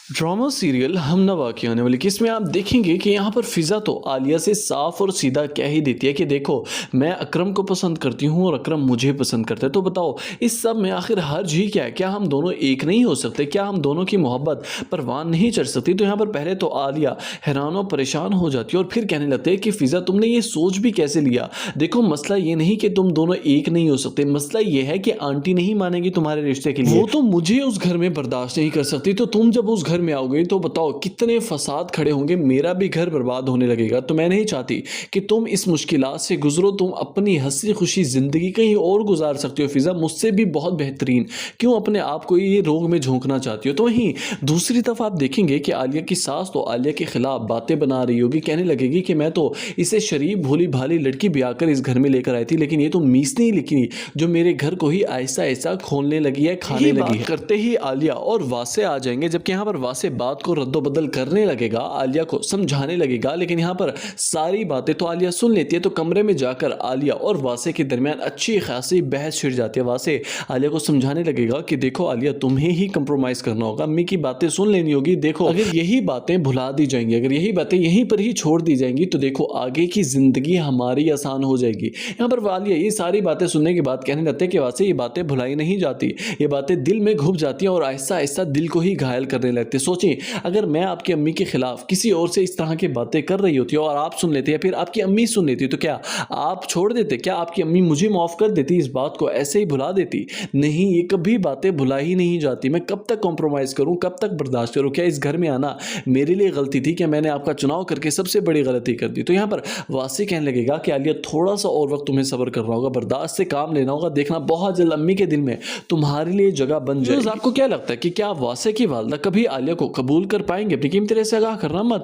Drama serial हमनवा की आने वाली किस में आप देखेंगे कि यहाँ पर फिज़ा तो आलिया से साफ और सीधा कह ही देती है कि देखो मैं अकरम को पसंद करती हूँ और अकरम मुझे पसंद करता है। तो बताओ इस सब में आखिर हर्ज ही क्या है? क्या हम दोनों एक नहीं हो सकते? क्या हम दोनों की मोहब्बत परवान नहीं चढ़ सकती? तो यहाँ पर पहले तो आलिया हैरान और परेशान हो जाती है और फिर कहने लगते हैं कि फिज़ा तुमने ये सोच भी कैसे लिया? देखो मसला ये नहीं कि तुम दोनों एक नहीं हो सकते, मसला ये है कि आंटी नहीं मानेगी तुम्हारे रिश्ते के लिए। वो तो मुझे उस घर में बर्दाश्त नहीं कर सकती, तो तुम जब उस घर में आओगे तो बताओ कितने फसाद खड़े होंगे, मेरा भी घर बर्बाद होने लगेगा। तो मैं नहीं चाहती कि तुम इस मुश्किलात से गुजरो, तुम अपनी हंसी खुशी जिंदगी कहीं और गुजार सकते हो फिजा, मुझसे भी बहुत बेहतरीन। क्यों अपने आप को ये रोग में झोंकना चाहती हो? तो वहीं दूसरी तरफ आप देखेंगे कि आलिया की सास तो आलिया के खिलाफ बातें बना रही होगी, कहने लगेगी कि मैं तो इसे शरीफ भोली भाली लड़की ब्याह कर इस घर में लेकर आई थी, लेकिन ये तो मीस नहीं लिखी जो मेरे घर को ही ऐसा ऐसा खोलने लगी है, खाने लगी है। करते ही आलिया और वासे आ जाएंगे, जबकि यहाँ पर वासे बात को रद्दोबदल करने लगेगा, आलिया को समझाने लगेगा, लेकिन यहाँ पर सारी बातें तो आलिया सुन लेती है। तो कमरे में जाकर आलिया और वासे के दरमियान अच्छी खासी बहस छिड़ जाती है। वासे आलिया को समझाने लगेगा कि देखो आलिया तुम्हें ही कंप्रोमाइज करना होगा, अम्मी की बातें सुन लेनी होगी। देखो अगर यही बातें भुला दी जाएंगी, अगर यही बातें यहीं पर ही छोड़ दी जाएंगी तो देखो आगे की जिंदगी हमारी आसान हो जाएगी। यहाँ पर आलिया ये सारी बातें सुनने के बाद कहने लगते हैं कि वासे ये बातें भुलाई नहीं जाती, ये बातें दिल में घुप जाती हैं और ऐसा ऐसा दिल को ही घायल करने लगते। सोचें अगर मैं आपकी अम्मी के खिलाफ किसी और से इस तरह की बातें कर रही होती और आप सुन लेते या फिर आपकी अम्मी सुन लेती तो क्या आप छोड़ देते? क्या आपकी अम्मी मुझे माफ कर देती? इस बात को ऐसे ही भुला देती? नहीं, ये कभी बातें भुला ही नहीं जाती। मैं कब तक कॉम्प्रोमाइज करूं, कब तक बर्दाश्त करूं? क्या इस घर में आना मेरे लिए गलती थी? क्या मैंने आपका चुनाव करके सबसे बड़ी गलती कर दी? तो यहाँ पर वासी कहने लगेगा कि आलिया थोड़ा सा और वक्त तुम्हें सब्र करना होगा, बर्दाश्त से काम लेना होगा, देखना बहुत जल्द अम्मी के दिल में तुम्हारे लिए जगह बन जाएगी। आपको क्या लगता है कि क्या वासे की वालदा कभी आलिया को कबूल कर पाएंगे? अपनी कीमती राय से आगाह करना मत